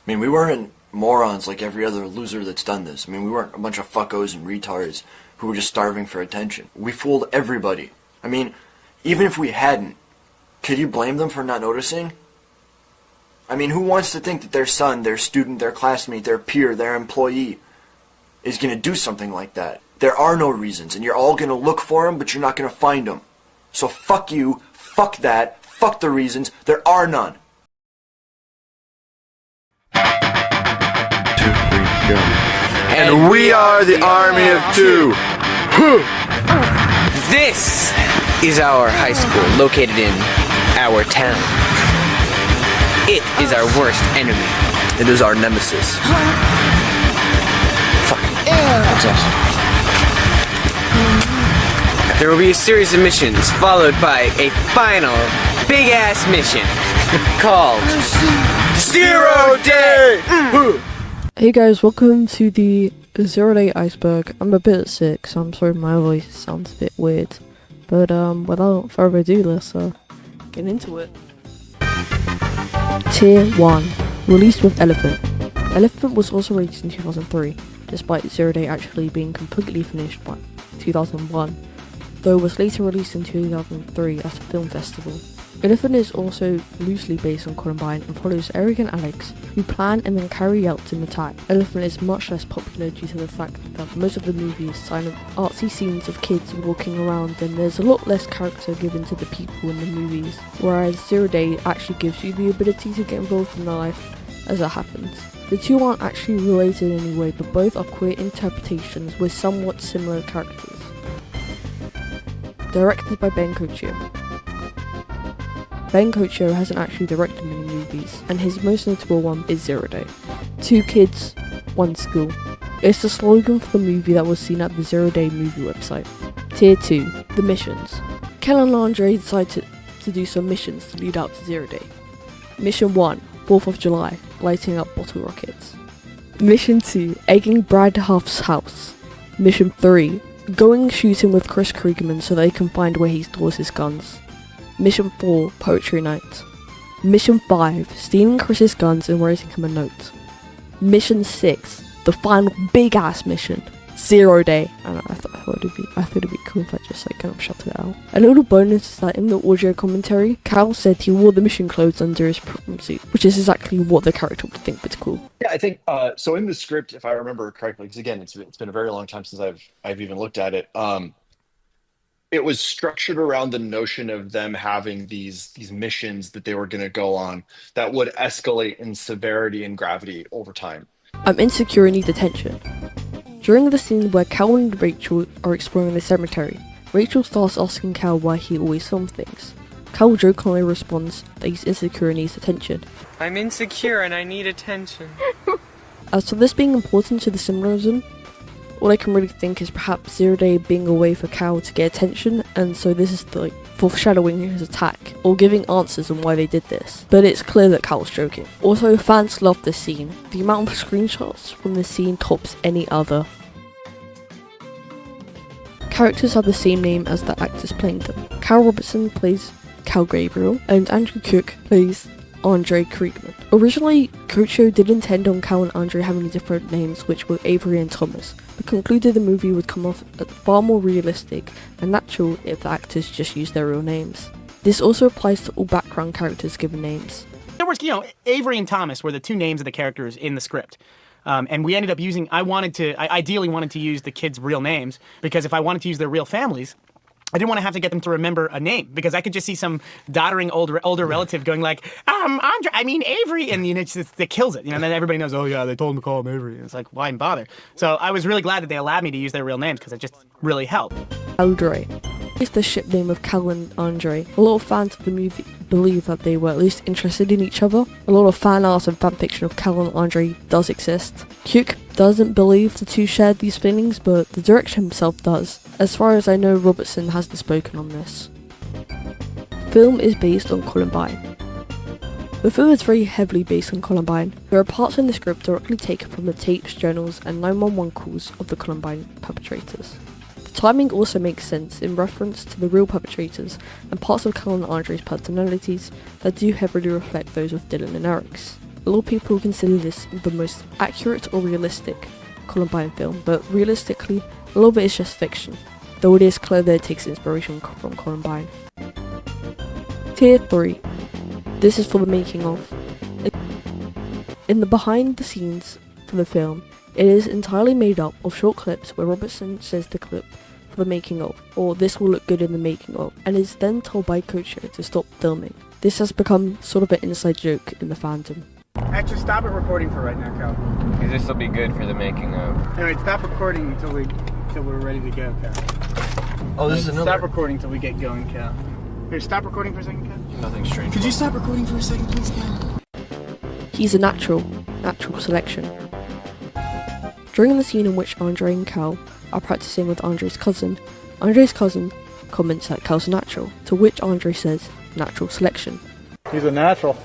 I mean, we weren't morons like every other loser that's done this. I mean, we weren't a bunch of fuckos and retards who were just starving for attention. We fooled everybody. I mean, even if we hadn't, could you blame them for not noticing? I mean, who wants to think that their son, their student, their classmate, their peer, their employee is going to do something like that? There are no reasons, and you're all going to look for them, but you're not going to find them. So fuck you, fuck that, fuck the reasons, there are none. 2, 3, go. And we are the army of two. This is our high school, located in our town. It is our worst enemy. It is our nemesis. Fuck. There will be a series of missions, followed by a final big-ass mission called Zero Day! Hey guys, welcome to the 0 Day Iceberg. I'm a bit sick, so I'm sorry my voice sounds a bit weird. But without further ado, let's get into it. Tier 1, released with Elephant. Elephant was also released in 2003, despite 0 Day actually being completely finished by 2001, though it was later released in 2003 at a film festival. Elephant is also loosely based on Columbine and follows Eric and Alex, who plan and then carry out an attack. Elephant is much less popular due to the fact that most of the movies sign artsy scenes of kids walking around, and there's a lot less character given to the people in the movies, whereas 0 Day actually gives you the ability to get involved in their life as it happens. The two aren't actually related in any way, but both are queer interpretations with somewhat similar characters. Directed by Ben Cochio. Ben Cochio hasn't actually directed many movies, and his most notable one is 0 Day. 2 kids, 1 school. It's the slogan for the movie that was seen at the 0 Day movie website. Tier 2, the missions. Kel and Andre decided to do some missions to lead up to 0 Day. Mission 1, 4th of July, lighting up bottle rockets. Mission 2, egging Brad Huff's house. Mission 3, going shooting with Chris Kriegerman so they can find where he stores his guns. Mission 4, Poetry Night. Mission 5, stealing Chris's guns and writing him a note. Mission 6, the final big ass mission, 0 Day. And I thought it'd be cool if I just kind of shouted it out. A little bonus is that in the audio commentary, Cal said he wore the mission clothes under his prom suit, which is exactly what the character would think, but it's cool. Yeah, I think so. In the script, if I remember correctly, because again, it's been a very long time since I've even looked at it. It was structured around the notion of them having these missions that they were going to go on that would escalate in severity and gravity over time. I'm insecure and need attention. During the scene where Cal and Rachel are exploring the cemetery, Rachel starts asking Cal why he always films things. Cal jokingly responds that he's insecure and needs attention. I'm insecure and I need attention. As for this being important to the symbolism, all I can really think is perhaps 0 Day being a way for Cal to get attention, and so this is foreshadowing his attack, or giving answers on why they did this. But it's clear that Cal's joking. Also, fans love this scene. The amount of screenshots from this scene tops any other. Characters have the same name as the actors playing them. Cal Robertson plays Cal Gabriel, and Andrew Cook plays Andre Kriegman. Originally, Cochio did intend on Cal and Andre having different names, which were Avery and Thomas, but concluded the movie would come off far more realistic and natural if the actors just used their real names. This also applies to all background characters given names. There was, Avery and Thomas were the 2 names of the characters in the script. And we ended up using, I ideally wanted to use the kids' real names, because if I wanted to use their real families, I didn't want to have to get them to remember a name, because I could just see some doddering older relative going like, Avery, and it kills it, and then everybody knows, oh yeah, they told him to call him Avery. And it's like, why even bother? So I was really glad that they allowed me to use their real names, because it just really helped. Andre. It's the ship name of Cal and Andre. A lot of fans of the movie believe that they were at least interested in each other. A lot of fan art and fanfiction of Cal and Andre does exist. Cook doesn't believe the two shared these feelings, but the director himself does. As far as I know, Robertson hasn't spoken on this. Film is based on Columbine. The film is very heavily based on Columbine. There are parts in the script directly taken from the tapes, journals, and 911 calls of the Columbine perpetrators. The timing also makes sense in reference to the real perpetrators and parts of Cal and Andre's personalities that do heavily reflect those of Dylan and Eric's. A lot of people consider this the most accurate or realistic Columbine film, but realistically, a lot of it is just fiction, though it is clear that it takes inspiration from Columbine. Tier 3. This is for the making of. In the behind the scenes for the film, it is entirely made up of short clips where Robertson says the clip for the making of, or this will look good in the making of, and is then told by Kocho to stop filming. This has become sort of an inside joke in the fandom. Actually, stop it recording for right now, Cal. Because this will be good for the making of. Anyway, stop recording until we're ready to go, Cal. Oh, this is another. Stop recording until we get going, Cal. Here, stop recording for a second, Cal. Nothing strange. Could you stop recording for a second, please, Cal? He's a natural selection. During the scene in which Andre and Cal are practicing with Andre's cousin comments that Cal's natural, to which Andre says, natural selection. He's a natural.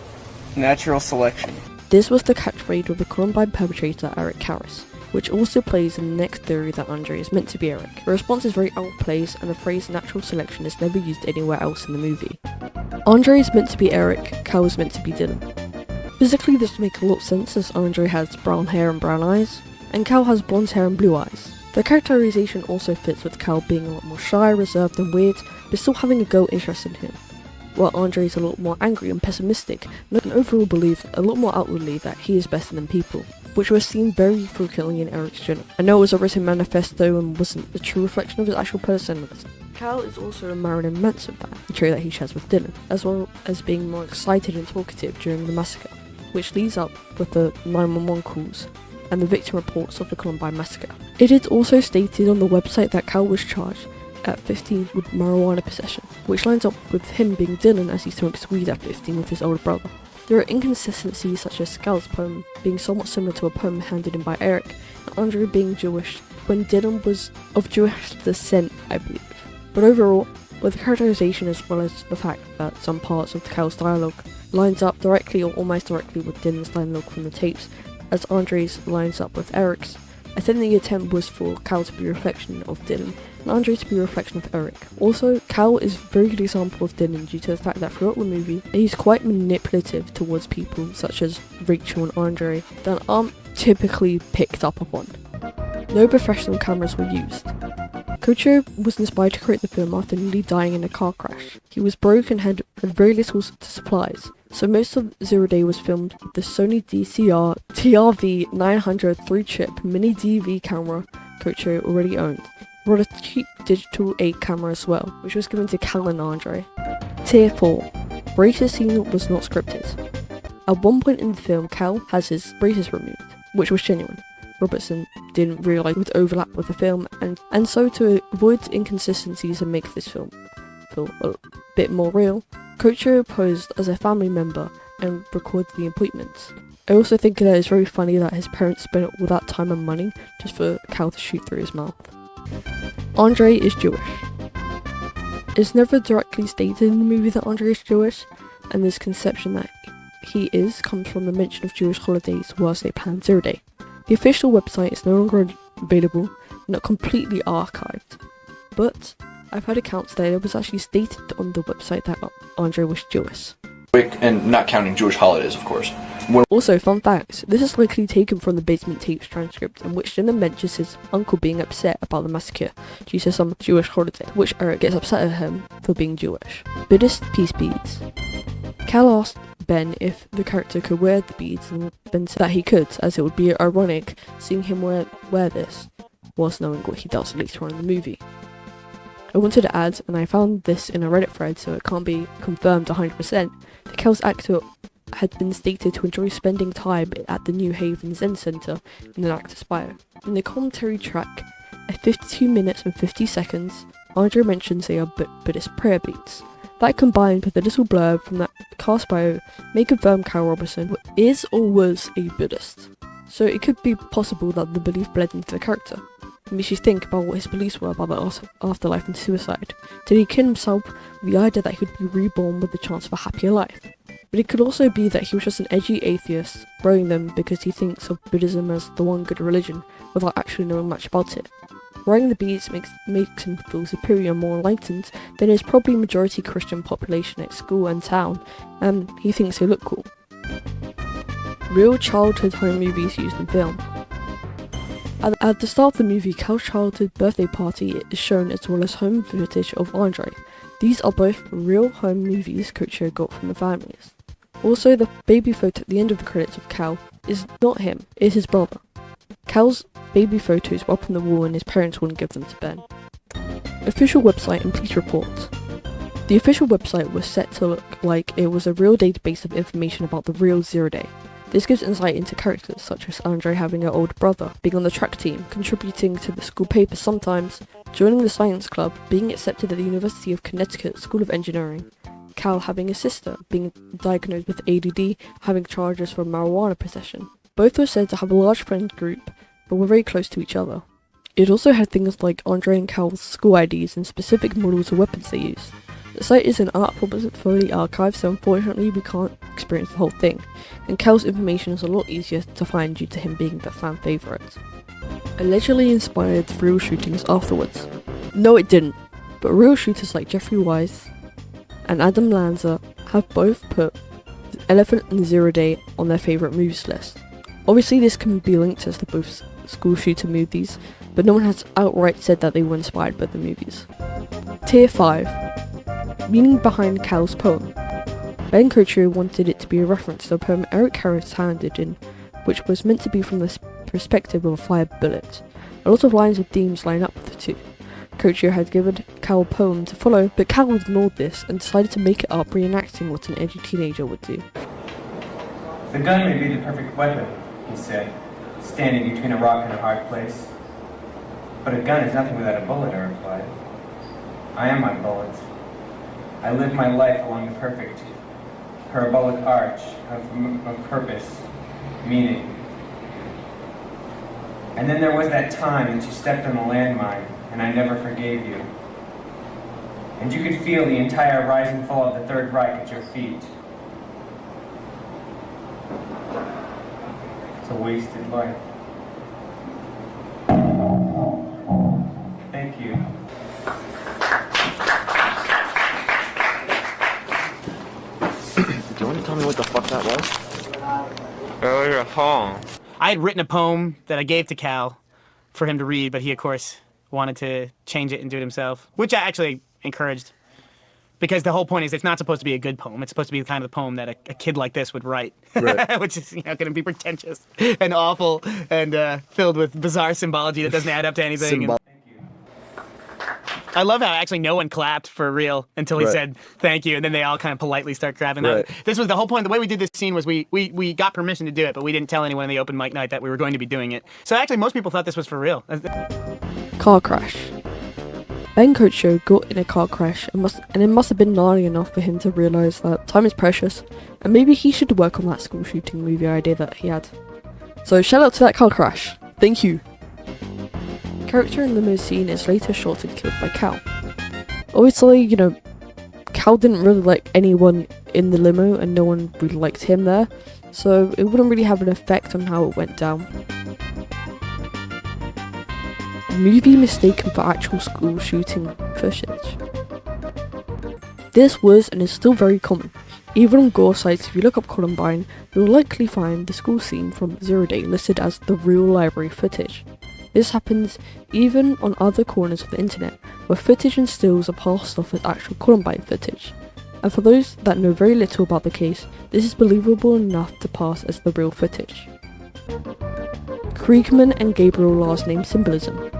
Natural selection. This was the catchphrase of the Columbine perpetrator Eric Karras, which also plays in the next theory that Andre is meant to be Eric. The response is very outplaced, and the phrase natural selection is never used anywhere else in the movie. Andre is meant to be Eric, Cal is meant to be Dylan. Physically, this makes a lot of sense as Andre has brown hair and brown eyes, and Cal has blonde hair and blue eyes. The characterization also fits with Cal being a lot more shy, reserved and weird, but still having a girl interest in him, while Andre is a lot more angry and pessimistic, and overall believes a lot more outwardly that he is better than people, which was seen very frequently in Eric's journal. I know it was a written manifesto and wasn't the true reflection of his actual personality. Cal is also a Marilyn Manson fan, a trait that he shares with Dylan, as well as being more excited and talkative during the massacre, which leads up with the 911 calls and the victim reports of the Columbine massacre. It is also stated on the website that Cal was charged at 15 with marijuana possession, which lines up with him being Dylan as he smokes weed at 15 with his older brother. There are inconsistencies such as Cal's poem being somewhat similar to a poem handed in by Eric, and Andre being Jewish when Dylan was of Jewish descent, I believe. But overall, with the characterization as well as the fact that some parts of Cal's dialogue lines up directly or almost directly with Dylan's dialogue from the tapes, as Andre's lines up with Eric's, I think the attempt was for Cal to be a reflection of Dylan, and Andre to be a reflection of Eric. Also, Cal is a very good example of Dylan due to the fact that throughout the movie, he's quite manipulative towards people such as Rachel and Andre that aren't typically picked up upon. No professional cameras were used. Kocho was inspired to create the film after nearly dying in a car crash. He was broke and had very little supplies, so most of Zero Day was filmed with the Sony DCR TRV 900 3-chip mini DV camera Kocho already owned. He brought a cheap digital 8 camera as well, which was given to Cal and Andre. Tier 4. Braces scene was not scripted. At one point in the film, Cal has his braces removed, which was genuine. Robertson didn't realise would overlap with the film, and so to avoid inconsistencies and make this film feel a bit more real, Kocho posed as a family member and recorded the appointments. I also think that it's very funny that his parents spent all that time and money just for Cal to shoot through his mouth. Andre is Jewish. It's never directly stated in the movie that Andre is Jewish, and this conception that he is comes from the mention of Jewish holidays whilst they planned Zero Day. The official website is no longer available, not completely archived, but I've heard accounts that it was actually stated on the website that Andre was Jewish. And not counting Jewish holidays, of course. Also, fun fact, this is likely taken from the Basement Tapes transcript in which Dylan mentions his uncle being upset about the massacre due to some Jewish holiday, which Eric gets upset at him for being Jewish. Buddhist peace beads. Cal asked Ben if the character could wear the beads, and Ben said that he could, as it would be ironic seeing him wear this, whilst knowing what he does later on in the movie. I wanted to add, and I found this in a Reddit thread so it can't be confirmed 100%, that Cal's actor had been stated to enjoy spending time at the New Haven Zen Center in an actor's bio. In the commentary track, at 52 minutes and 50 seconds, Andre mentions they are Buddhist prayer beads. That combined with a little blurb from that cast bio may confirm Cal Robertson is or was a Buddhist. So it could be possible that the belief bled into the character. It makes you think about what his beliefs were about the afterlife and suicide. Did he kill himself with the idea that he could be reborn with the chance of a happier life? But it could also be that he was just an edgy atheist, throwing them because he thinks of Buddhism as the one good religion, without actually knowing much about it. Wearing the beads makes him feel superior and more enlightened than his probably majority Christian population at school and town, and he thinks they look cool. Real childhood home movies used in film. At the start of the movie, Cal's childhood birthday party is shown as well as home footage of Andre. These are both real home movies Coach got from the families. Also, the baby photo at the end of the credits of Cal is not him, it's his brother. Cal's baby photos were up on the wall and his parents wouldn't give them to Ben. Official website and police reports. The official website was set to look like it was a real database of information about the real Zero Day. This gives insight into characters such as Andre having an older brother, being on the track team, contributing to the school paper sometimes, joining the science club, being accepted at the University of Connecticut School of Engineering, Cal having a sister, being diagnosed with ADD, having charges for marijuana possession. Both were said to have a large friend group, but were very close to each other. It also had things like Andre and Cal's school IDs and specific models of weapons they used. The site is an art fully archive, so unfortunately we can't experience the whole thing, and Cal's information is a lot easier to find due to him being the fan favourite. Allegedly inspired real shootings afterwards. No, it didn't, but real shooters like Jeffrey Wise and Adam Lanza have both put Elephant and Zero Day on their favourite movies list. Obviously this can be linked as the both school shooter movies, but no one has outright said that they were inspired by the movies. Tier 5. Meaning behind Cal's poem. Ben Cocho wanted it to be a reference to a poem Eric Harris handed in, which was meant to be from the perspective of a fired bullet. A lot of lines and themes line up with the two. Cocho had given Cal a poem to follow, but Cal ignored this and decided to make it up, reenacting what an edgy teenager would do. The gun may be the perfect weapon, he said, standing between a rock and a hard place. But a gun is nothing without a bullet, I replied. I am my bullet. I live my life along the perfect, parabolic arch of purpose, meaning. And then there was that time that you stepped on the landmine, and I never forgave you. And you could feel the entire rise and fall of the Third Reich at your feet. It's a wasted life. Thank you. Do you want to tell me what the fuck that was? Earlier home. I had written a poem that I gave to Cal for him to read, but he, of course, wanted to change it and do it himself, which I actually encouraged. Because the whole point is it's not supposed to be a good poem. It's supposed to be the kind of poem that a kid like this would write, Right. which is going to be pretentious and awful and filled with bizarre symbology that doesn't add up to anything. And I love how actually no one clapped for real until he Right. said thank you, and then they all kind of politely start clapping. Right. This was the whole point. The way we did this scene was we got permission to do it, but we didn't tell anyone in the open mic night that we were going to be doing it. So actually most people thought this was for real. Car crash. Ben Cocho got in a car crash and it must have been gnarly enough for him to realise that time is precious and maybe he should work on that school shooting movie idea that he had. So shout out to that car crash. Thank you. Character in the limo scene is later shot and killed by Cal. Obviously, Cal didn't really like anyone in the limo and no one really liked him there, so it wouldn't really have an effect on how it went down. Movie mistaken for actual school shooting footage. This was and is still very common. Even on gore sites, if you look up Columbine, you'll likely find the school scene from Zero Day listed as the real library footage. This happens even on other corners of the internet, where footage and stills are passed off as actual Columbine footage. And for those that know very little about the case, this is believable enough to pass as the real footage. Kriegman and Gabriel last name symbolism.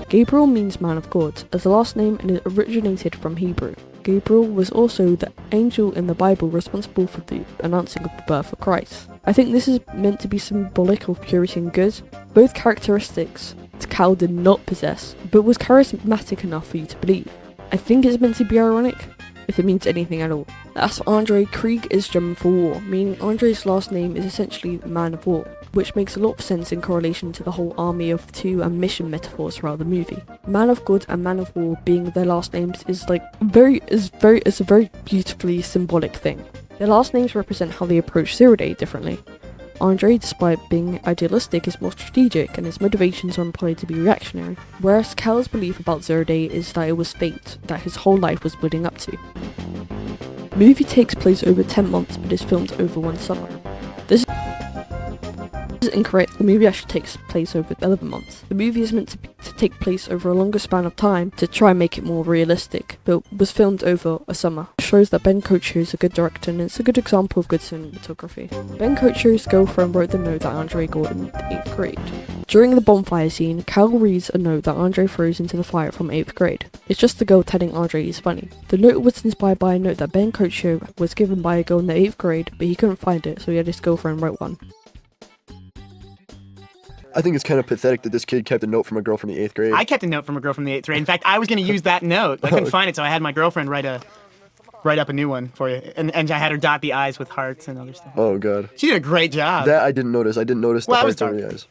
Gabriel means man of God, as the last name and it originated from Hebrew. Gabriel was also the angel in the Bible responsible for the announcing of the birth of Christ. I think this is meant to be symbolic of purity and good, both characteristics Cal did not possess, but was charismatic enough for you to believe. I think it's meant to be ironic, if it means anything at all. As for Andre, Krieg is German for war, meaning Andre's last name is essentially man of war, which makes a lot of sense in correlation to the whole army of two and mission metaphors throughout the movie. Man of God and Man of War being their last names is a very beautifully symbolic thing. Their last names represent how they approach Zero Day differently. Andre, despite being idealistic, is more strategic and his motivations are implied to be reactionary, whereas Cal's belief about Zero Day is that it was fate that his whole life was building up to. The movie takes place over 10 months but is filmed over one summer. This is incorrect. The movie actually takes place over 11 months. The movie is meant to take place over a longer span of time to try and make it more realistic, but was filmed over a summer. It shows that Ben Kocher is a good director and it's a good example of good cinematography. Ben Kocher's girlfriend wrote the note that Andre got in the 8th grade. During the bonfire scene, Cal reads a note that Andre throws into the fire from 8th grade. It's just the girl telling Andre he's funny. The note was inspired by a note that Ben Kocher was given by a girl in the 8th grade, but he couldn't find it, so he had his girlfriend write one. I think it's kind of pathetic that this kid kept a note from a girl from the 8th grade. I kept a note from a girl from the 8th grade. In fact, I was going to use that note. I couldn't find it, so I had my girlfriend write up a new one for you. And I had her dot the I's with hearts and other stuff. Oh, God. She did a great job. That I didn't notice. I didn't notice the Well, that was hearts on dark. the eyes.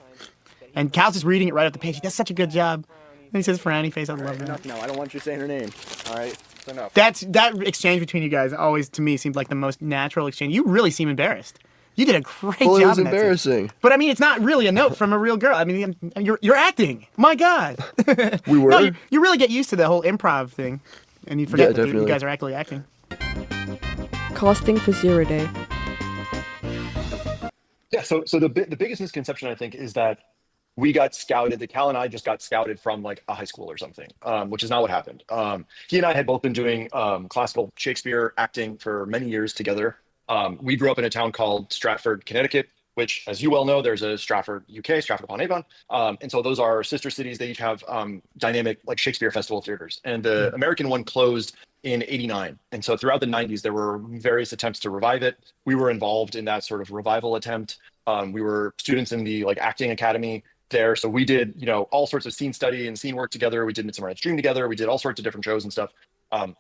And Cal's just reading it right off the page. He does such a good job. And he says frowny face. I love that. No, I don't want you saying her name. All right? It's enough. That exchange between you guys always, to me, seemed like the most natural exchange. You really seem embarrassed. You did a great job. Well, it was in that scene. embarrassing. But I mean, it's not really a note from a real girl. I mean, you're acting. My God. We were? No, you really get used to the whole improv thing, and you forget that you definitely. guys are actually acting. Casting for Zero Day. Yeah, so the biggest misconception I think is that we got scouted, that Cal and I just got scouted from like a high school or something, which is not what happened. He and I had both been doing classical Shakespeare acting for many years together. We grew up in a town called Stratford, Connecticut, which, as you well know, there's a Stratford, UK, Stratford upon Avon. And so those are sister cities. They each have dynamic like Shakespeare festival theaters. And the American one closed in '89. And so throughout the '90s, there were various attempts to revive it. We were involved in that sort of revival attempt. We were students in the like acting academy there. So we did, all sorts of scene study and scene work together. We did Midsummer Night's Dream together. We did all sorts of different shows and stuff.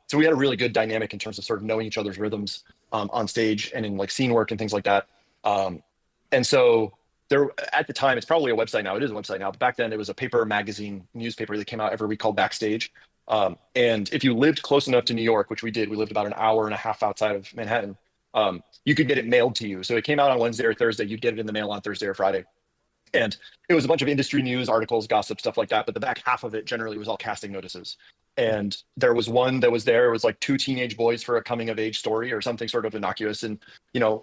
So we had a really good dynamic in terms of sort of knowing each other's rhythms on stage and in like scene work and things like that. And so there, at the time, it's probably a website now. It is a website now. But back then, it was a paper magazine newspaper that came out every week called Backstage. And if you lived close enough to New York, which we did, we lived about an hour and a half outside of Manhattan, you could get it mailed to you. So it came out on Wednesday or Thursday. You'd get it in the mail on Thursday or Friday. And it was a bunch of industry news, articles, gossip, stuff like that. But the back half of it generally was all casting notices. And there was one that was there. It was like 2 teenage boys for a coming of age story or something sort of innocuous and,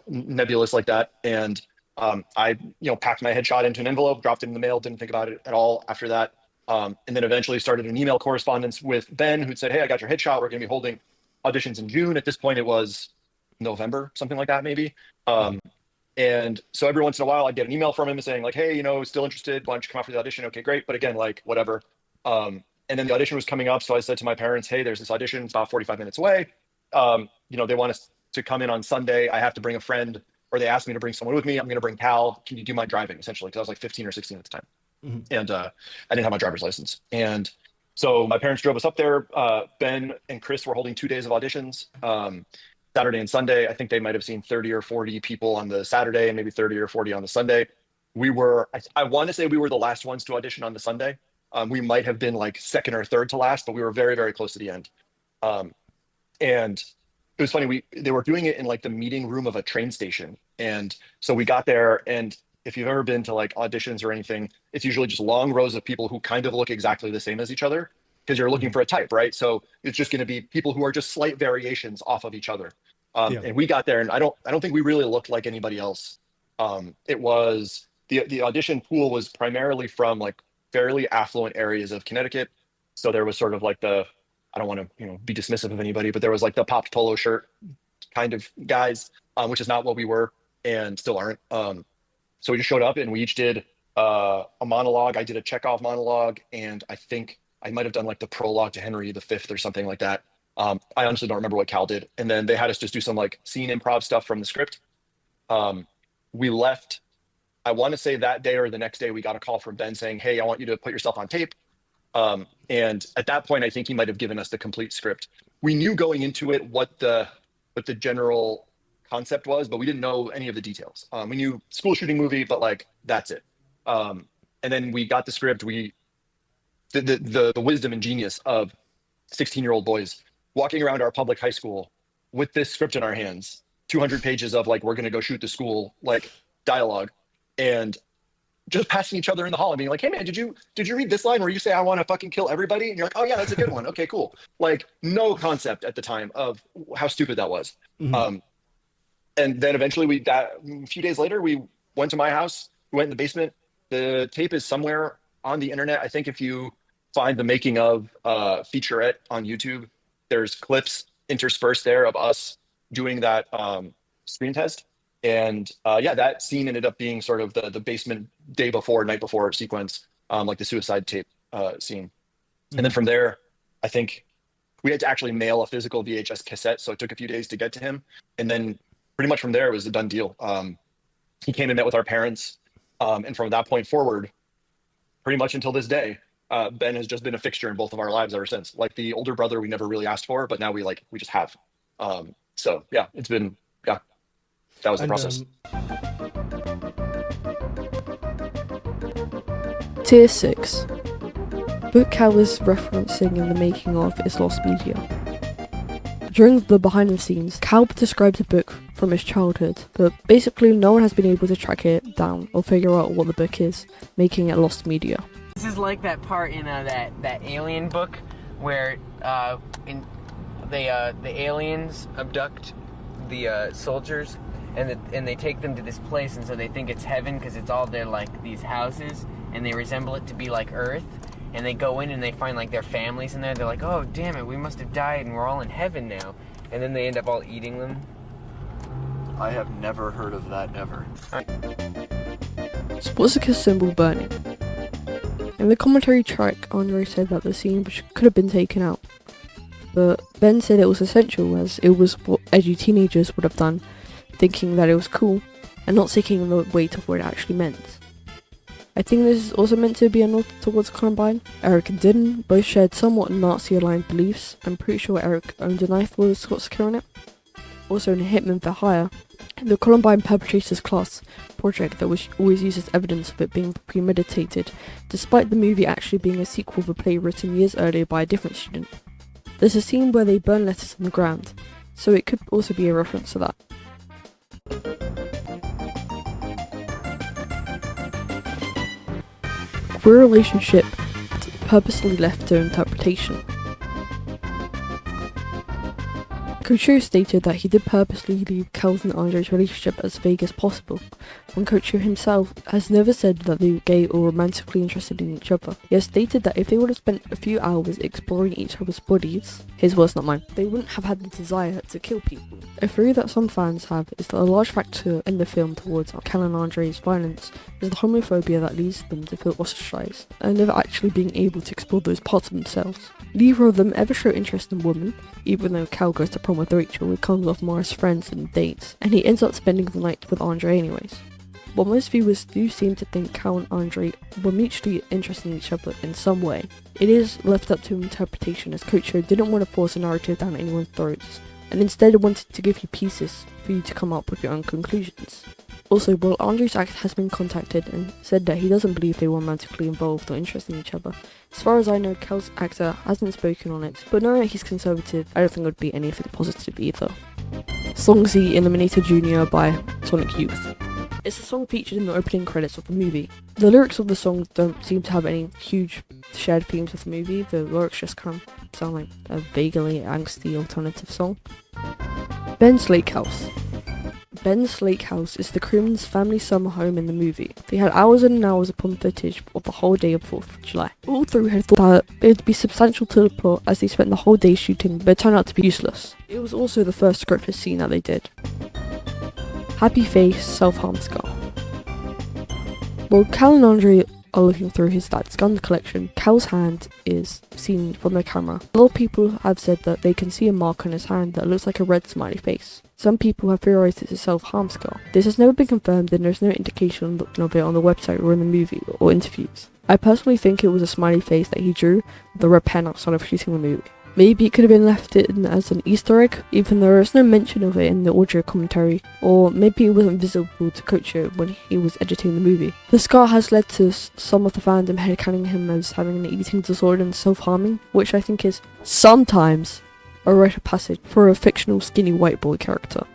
nebulous like that. And I, packed my headshot into an envelope, dropped it in the mail, didn't think about it at all after that. And then eventually started an email correspondence with Ben, who'd said, hey, I got your headshot. We're going to be holding auditions in June. At this point, it was November, something like that, maybe. And so every once in a while, I'd get an email from him saying like, hey, still interested. Why don't you come out for the audition? Okay, great. But again, like whatever. And then the audition was coming up. So I said to my parents, hey, there's this audition. It's about 45 minutes away. They want us to come in on Sunday. I have to bring a friend, or they asked me to bring someone with me. I'm going to bring Cal. Can you do my driving, essentially? Because I was like 15 or 16 at the time. Mm-hmm. And I didn't have my driver's license. And so my parents drove us up there. Ben and Chris were holding 2 days of auditions, Saturday and Sunday. I think they might have seen 30 or 40 people on the Saturday and maybe 30 or 40 on the Sunday. I want to say we were the last ones to audition on the Sunday. We might have been like second or third to last, but we were very, very close to the end. And it was funny. They were doing it in like the meeting room of a train station. And so we got there, and if you've ever been to like auditions or anything, it's usually just long rows of people who kind of look exactly the same as each other because you're looking for a type, right? So it's just going to be people who are just slight variations off of each other. And we got there, and I don't think we really looked like anybody else. It was the audition pool was primarily from like fairly affluent areas of Connecticut. So there was sort of like I don't want to be dismissive of anybody, but there was like the popped polo shirt kind of guys, which is not what we were and still aren't. So we just showed up and we each did a monologue. I did a Chekhov monologue, and I think I might have done like the prologue to Henry V or something like that. I honestly don't remember what Cal did. And then they had us just do some like scene improv stuff from the script. We left, I want to say that day or the next day, we got a call from Ben saying, hey, I want you to put yourself on tape. And at that point, I think he might have given us the complete script. We knew going into it what the general concept was, but we didn't know any of the details. We knew school shooting movie, but like, that's it. And then we got the script. The wisdom and genius of 16-year-old boys walking around our public high school with this script in our hands, 200 pages of like, we're going to go shoot the school, like dialogue. And just passing each other in the hall and being like, "Hey man, did you read this line where you say I want to fucking kill everybody?" And you're like, "Oh yeah, that's a good one. Okay, cool." Like no concept at the time of how stupid that was. And then eventually a few days later, we went to my house, we went in the basement. The tape is somewhere on the internet. I think if you find the making of featurette on YouTube, there's clips interspersed there of us doing that screen test. And yeah, that scene ended up being sort of the basement night before sequence, like the suicide tape scene. And then from there, I think we had to actually mail a physical VHS cassette, so it took a few days to get to him. And then pretty much from there, it was a done deal. He came and met with our parents. And from that point forward, pretty much until this day, Ben has just been a fixture in both of our lives ever since. Like the older brother we never really asked for, but now we just have. So yeah, that was the process. Tier 6. Book Cal is referencing in the making of is lost media. During the behind the scenes, Cal describes a book from his childhood, but basically no one has been able to track it down or figure out what the book is, making it lost media. This is like that part in that alien book where the aliens abduct the soldiers and they take them to this place, and so they think it's heaven because it's all their like these houses and they resemble it to be like Earth. And they go in and they find like their families in there. They're like, "Oh damn it, we must have died and we're all in heaven now." And then they end up all eating them. I have never heard of that ever. Swastika symbol burning. In the commentary track, Andre said that the scene could have been taken out, but Ben said it was essential as it was what edgy teenagers would have done, thinking that it was cool and not taking the weight of what it actually meant. I think this is also meant to be a nod towards Columbine. Eric and Dylan both shared somewhat Nazi-aligned beliefs. I'm pretty sure Eric owned a knife with a swastika on it. Also in Hitman for Hire, the Columbine Perpetrators class project that was always used as evidence of it being premeditated, despite the movie actually being a sequel of a play written years earlier by a different student. There's a scene where they burn letters on the ground, so it could also be a reference to that. Queer relationship purposely left to interpretation. Couture stated that he did purposely leave Cal's and Andre's relationship as vague as possible, when Couture himself has never said that they were gay or romantically interested in each other. He has stated that if they would have spent a few hours exploring each other's bodies, his words not mine, they wouldn't have had the desire to kill people. A theory that some fans have is that a large factor in the film towards Cal and Andre's violence is the homophobia that leads them to feel ostracized, and never actually being able to explore those parts of themselves. Neither of them ever show interest in women, even though Cal goes to prom with Rachel, it comes off more as friends than dates, and he ends up spending the night with Andre anyways. While most viewers do seem to think Cal and Andre were mutually interested in each other in some way, it is left up to interpretation as Couture didn't want to force a narrative down anyone's throats, and instead wanted to give you pieces for you to come up with your own conclusions. Also, while Andre's actor has been contacted and said that he doesn't believe they were romantically involved or interested in each other, as far as I know, Cal's actor hasn't spoken on it, but knowing that he's conservative, I don't think it would be anything positive either. Song Z Eliminator Jr. by Sonic Youth. It's a song featured in the opening credits of the movie. The lyrics of the song don't seem to have any huge shared themes with the movie, the lyrics just kind of sound like a vaguely angsty alternative song. Ben's Lake House. Ben's Lake House is the crewman's family summer home in the movie. They had hours and hours upon footage of the whole day of 4th of July. All three had thought that it would be substantial to the plot as they spent the whole day shooting, but it turned out to be useless. It was also the first scripted scene that they did. Happy Face Self-Harm Scar. While Cal and Andre are looking through his dad's gun collection, Cal's hand is seen from the camera. A lot of people have said that they can see a mark on his hand that looks like a red smiley face. Some people have theorized it's a self-harm scar. This has never been confirmed and there's no indication of it on the website or in the movie or interviews. I personally think it was a smiley face that he drew with the red pen outside of shooting the movie. Maybe it could have been left in as an Easter egg, even though there is no mention of it in the audio commentary, or maybe it wasn't visible to Couture when he was editing the movie. The scar has led to some of the fandom headcanon him as having an eating disorder and self-harming, which I think is sometimes a rite of passage for a fictional skinny white boy character.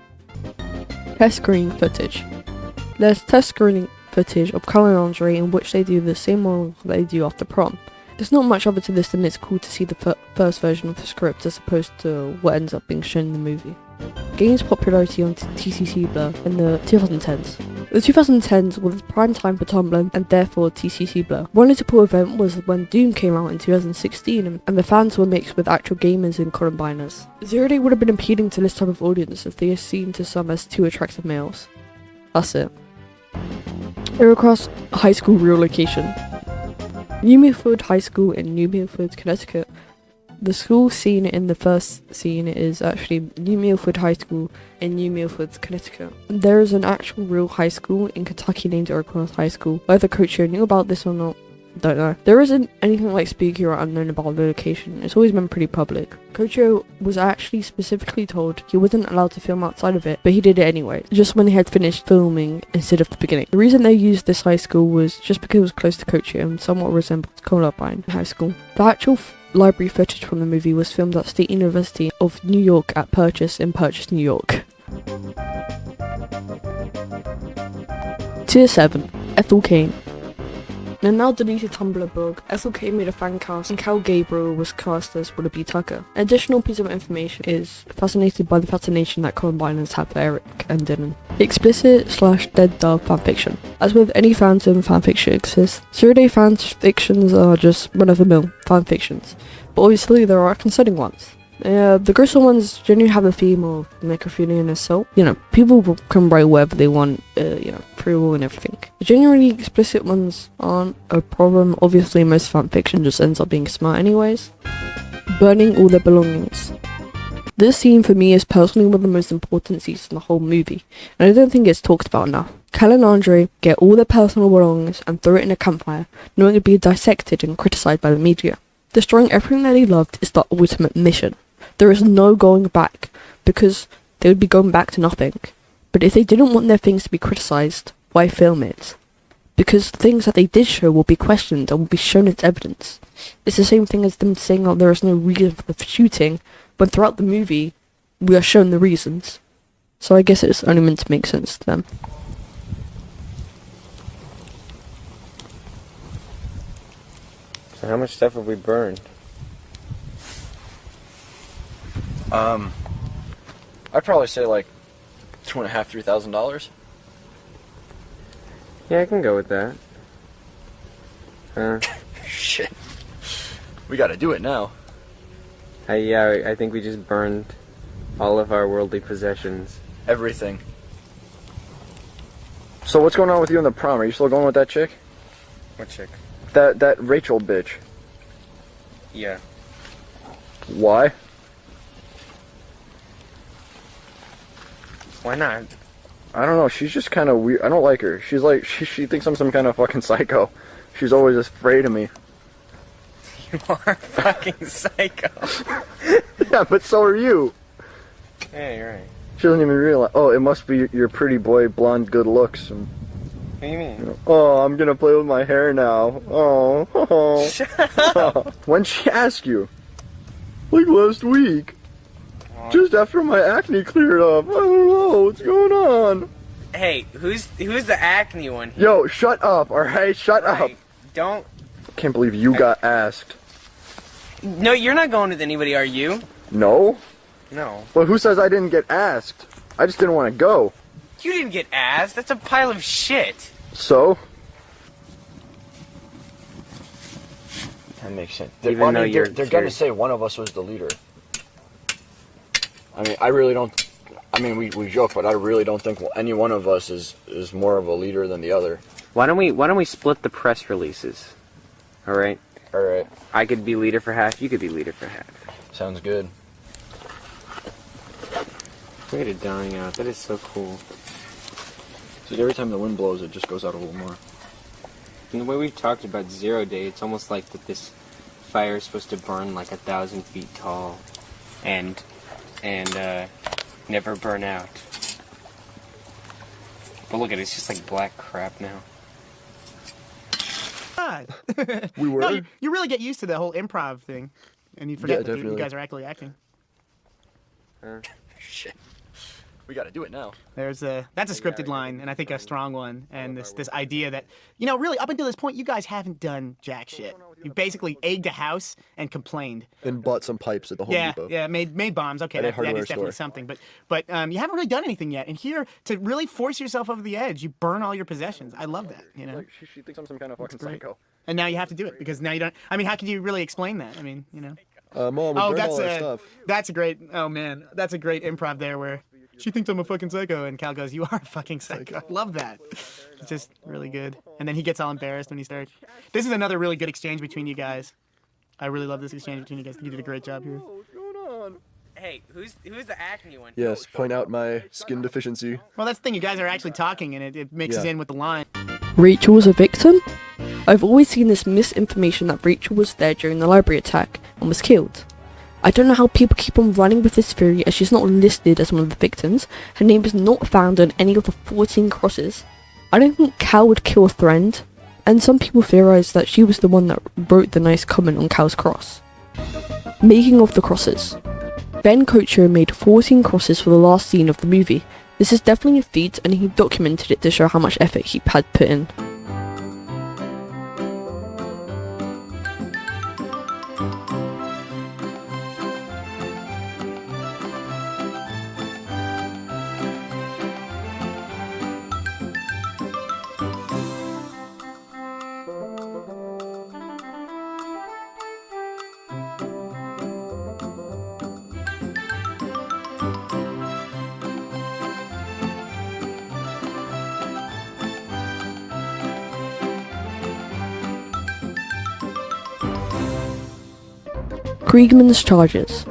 Test screening footage. There's test screening footage of Carl and Andre in which they do the same monologue they do after prom. There's not much other to this than it's cool to see the first version of the script as opposed to what ends up being shown in the movie. Gains popularity on TCC Blur in the 2010s. The 2010s was the prime time for Tumblr and therefore TCC Blur. One notable event was when Doom came out in 2016 and the fans were mixed with actual gamers and Columbiners. Zero Day would have been appealing to this type of audience if they are seen to some as too attractive males. That's it. Aerocross High School real location. New Milford High School in New Milford, Connecticut. The school seen in the first scene is actually New Milford High School in New Milford, Connecticut. There is an actual real high school in Kentucky named Iroquois High School. Whether Coach knew about this or not, don't know. There isn't anything like spooky or unknown about the location. It's always been pretty public. Coach was actually specifically told he wasn't allowed to film outside of it, but he did it anyway, just when they had finished filming instead of the beginning. The reason they used this high school was just because it was close to Coach and somewhat resembled Columbine High School. The actual library footage from the movie was filmed at State University of New York at Purchase in Purchase, New York. Tier 7. Ethel Kane. In a now deleted Tumblr blog, Ethel Kane made a fan cast and Cal Gabriel was cast as Willoughby Tucker. An additional piece of information is fascinated by the fascination that Columbiners have for Eric and Dylan. Explicit/dead dove fanfiction. As with any fandom, fanfiction exists. Zero-day fanfictions are just run-of-the-mill fanfictions, but obviously there are concerning ones. The gruesome ones generally have a theme of necrophilia and assault. People can write whatever they want, free will and everything. The genuinely explicit ones aren't a problem. Obviously, most fanfiction just ends up being smart anyways. Burning all their belongings. This scene for me is personally one of the most important scenes in the whole movie, and I don't think it's talked about enough. Cal and Andre get all their personal belongings and throw it in a campfire, knowing it'd be dissected and criticized by the media. Destroying everything that they loved is the ultimate mission. There is no going back, because they would be going back to nothing. But if they didn't want their things to be criticized, why film it? Because the things that they did show will be questioned and will be shown as evidence. It's the same thing as them saying that there is no reason for the shooting, when throughout the movie, we are shown the reasons. So I guess it's only meant to make sense to them. So how much stuff have we burned? I'd probably say like $2,500–3,000. Yeah, I can go with that. Shit. We gotta do it now. I think we just burned all of our worldly possessions. Everything. So what's going on with you in the prom? Are you still going with that chick? What chick? That Rachel bitch. Yeah. Why? Why not? I don't know, she's just kind of weird. I don't like her. She's like, she thinks I'm some kind of fucking psycho. She's always afraid of me. You are a fucking psycho. Yeah, but so are you. Yeah, you're right. She doesn't even realize. Oh, it must be your pretty boy, blonde, good looks. And, What do you mean? oh, I'm gonna play with my hair now. Oh. Shut up. When'd she ask you? Like last week. Just after my acne cleared up. I don't know what's going on. Hey, who's the acne one? Yo, shut up, alright? Shut up. Right, don't. Can't believe you got asked. No, you're not going with anybody, are you? No? No. Well, who says I didn't get asked? I just didn't want to go. You didn't get asked. That's a pile of shit. So? That makes sense. They're gonna say one of us was the leader. I mean, I really don't. I mean, we joke, but I really don't think any one of us is more of a leader than the other. Why don't we split the press releases? All right. All right. I could be leader for half. You could be leader for half. Sounds good. Way to dying out. That is so cool. See, every time the wind blows, it just goes out a little more. And the way we've talked about 0 Day, it's almost like that this fire is supposed to burn like 1,000 feet tall, and never burn out. But look at it, it's just like black crap now. God. We were. No, you really get used to the whole improv thing, and you forget that you definitely. guys are actually acting. Shit. We gotta do it now. That's a scripted line, and I think a strong one. And this idea that, really up until this point, you guys haven't done jack shit. You basically egged a house and complained. And bought some pipes at the Home Depot. Yeah, made bombs. Okay, At a that hardware is definitely store. something. But you haven't really done anything yet. And here, to really force yourself over the edge, you burn all your possessions. I love that. Like, she thinks I'm some kind of fucking great. psycho. And now you have to do it because now you don't. I mean, how could you really explain that? I mean, Mom, we burned all that stuff. That's a great. Oh man, that's a great improv there where she thinks I'm a fucking psycho, and Cal goes, "You are a fucking psycho." I love that. It's just really good. And then he gets all embarrassed when he starts. This is another really good exchange between you guys. I really love this exchange between you guys. You did a great job here. What's going on? Hey, who's the acne one? Yes, point out my skin deficiency. Well, that's the thing. You guys are actually talking, and it mixes Yeah. in with the line. Rachel was a victim? I've always seen this misinformation that Rachel was there during the library attack and was killed. I don't know how people keep on running with this theory as she's not listed as one of the victims. Her name is not found on any of the 14 crosses. I don't think Cal would kill a friend, and some people theorize that she was the one that wrote the nice comment on Cal's cross. Making of the crosses. Ben Kocher made 14 crosses for the last scene of the movie. This is definitely a feat, and he documented it to show how much effort he had put in. Kriegman's charges.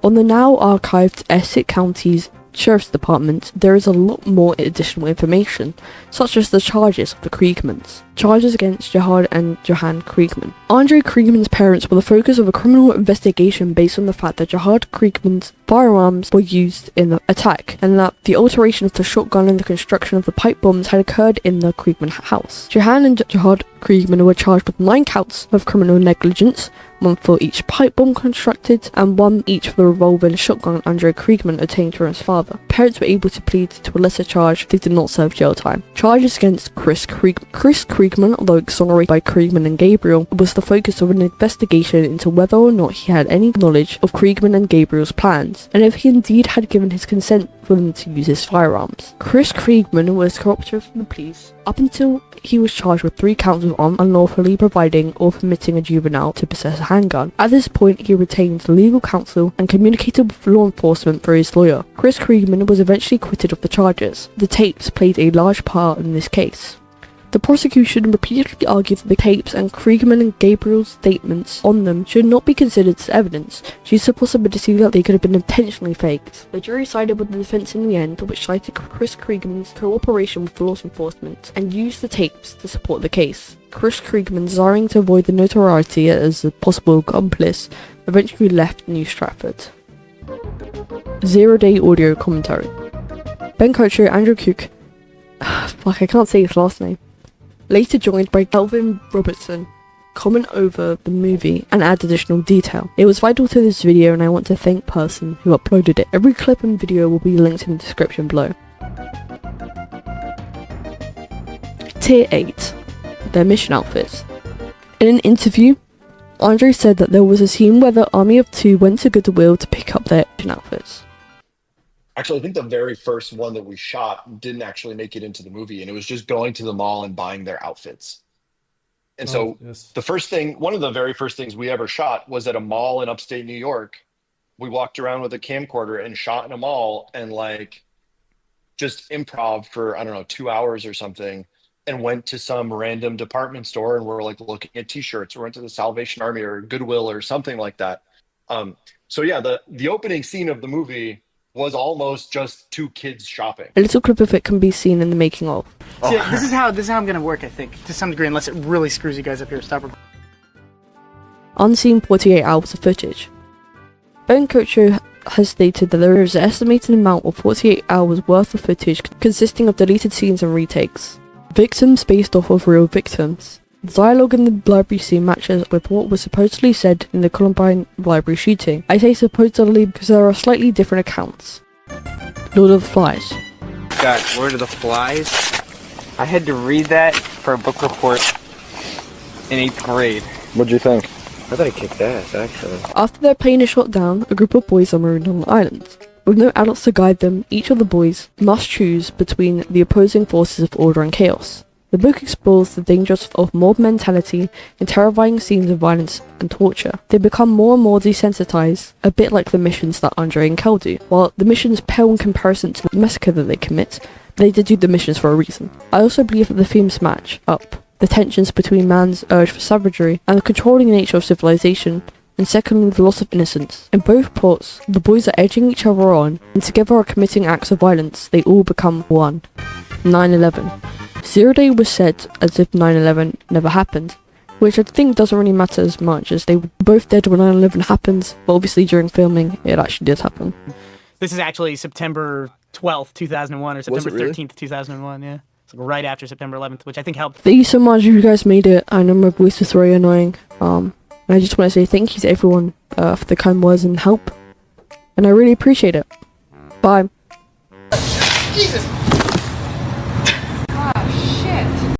On the now archived Essex County's Sheriff's Department, there is a lot more additional information, such as the charges of the Kriegmans. Charges against Jihad and Johan Kriegman. Andre Kriegman's parents were the focus of a criminal investigation based on the fact that Jihad Kriegman's firearms were used in the attack, and that the alteration of the shotgun and the construction of the pipe bombs had occurred in the Kriegman house. Johan and Jihad Kriegman were charged with 9 counts of criminal negligence, 1 for each pipe bomb constructed, and 1 each for the revolver and shotgun Andre Kriegman obtained from his father. Parents were able to plead to a lesser charge. They did not serve jail time. Charges against Chris Kriegman. Chris Kriegman, although exonerated by Kriegman and Gabriel, was the focus of an investigation into whether or not he had any knowledge of Kriegman and Gabriel's plans, and if he indeed had given his consent for them to use his firearms. Chris Kriegman was cooperative from the police up until he was charged with 3 counts of unlawfully providing or permitting a juvenile to possess a handgun. At this point, he retained legal counsel and communicated with law enforcement through his lawyer. Chris Kriegman was eventually acquitted of the charges. The tapes played a large part in this case. The prosecution repeatedly argued that the tapes and Kriegman and Gabriel's statements on them should not be considered as evidence, due to the possibility that they could have been intentionally faked. The jury sided with the defense in the end, which cited Chris Kriegman's cooperation with law enforcement and used the tapes to support the case. Chris Kriegman, desiring to avoid the notoriety as a possible accomplice, eventually left New Stratford. 0-day audio commentary. Ben Kocher, Andrew Cook, fuck, I can't say his last name, later joined by Calvin Robertson, comment over the movie and add additional detail. It was vital to this video, and I want to thank the person who uploaded it. Every clip and video will be linked in the description below. Tier 8. Their mission outfits. In an interview, Andre said that there was a scene where the army of 2 went to Goodwill to pick up their mission outfits. Actually, I think the very first one that we shot didn't actually make it into the movie, and it was just going to the mall and buying their outfits. And so one of the very first things we ever shot was at a mall in upstate New York. We walked around with a camcorder and shot in a mall and just improv for, 2 hours or something, and went to some random department store and we're looking at t-shirts, or went to the Salvation Army or Goodwill or something like that. So yeah, the opening scene of the movie was almost just 2 kids shopping. A little clip of it can be seen in the making of. See, this is how I'm gonna work, I think, to some degree, unless it really screws you guys up here. Stop recording. Unseen 48 hours of footage. Ben Kocher has stated that there is an estimated amount of 48 hours worth of footage consisting of deleted scenes and retakes. Victims based off of real victims. The dialogue in the library scene matches with what was supposedly said in the Columbine library shooting. I say supposedly because there are slightly different accounts. Lord of the Flies. Got Lord of the Flies. I had to read that for a book report in 8th grade. What'd you think? I thought he kicked ass, actually. After their plane is shot down, a group of boys are marooned on the island. With no adults to guide them, each of the boys must choose between the opposing forces of order and chaos. The book explores the dangers of mob mentality and terrifying scenes of violence and torture. They become more and more desensitized, a bit like the missions that Andre and Kel do. While the missions pale in comparison to the massacre that they commit, they did do the missions for a reason. I also believe that the themes match up. The tensions between man's urge for savagery and the controlling nature of civilization, and secondly the loss of innocence. In both plots, the boys are edging each other on, and together are committing acts of violence. They all become one. 9/11. Zero Day was said as if 9/11 never happened, which I think doesn't really matter as much as they were both dead when 9/11 happened, but obviously during filming it actually did happen. This is actually September 12th, 2001, or September it really? 13th, 2001, yeah. It's like right after September 11th, which I think helped. Thank you so much, you guys made it. I know my voice is very annoying, and I just want to say thank you to everyone for the kind words and help, and I really appreciate it. Bye. Jesus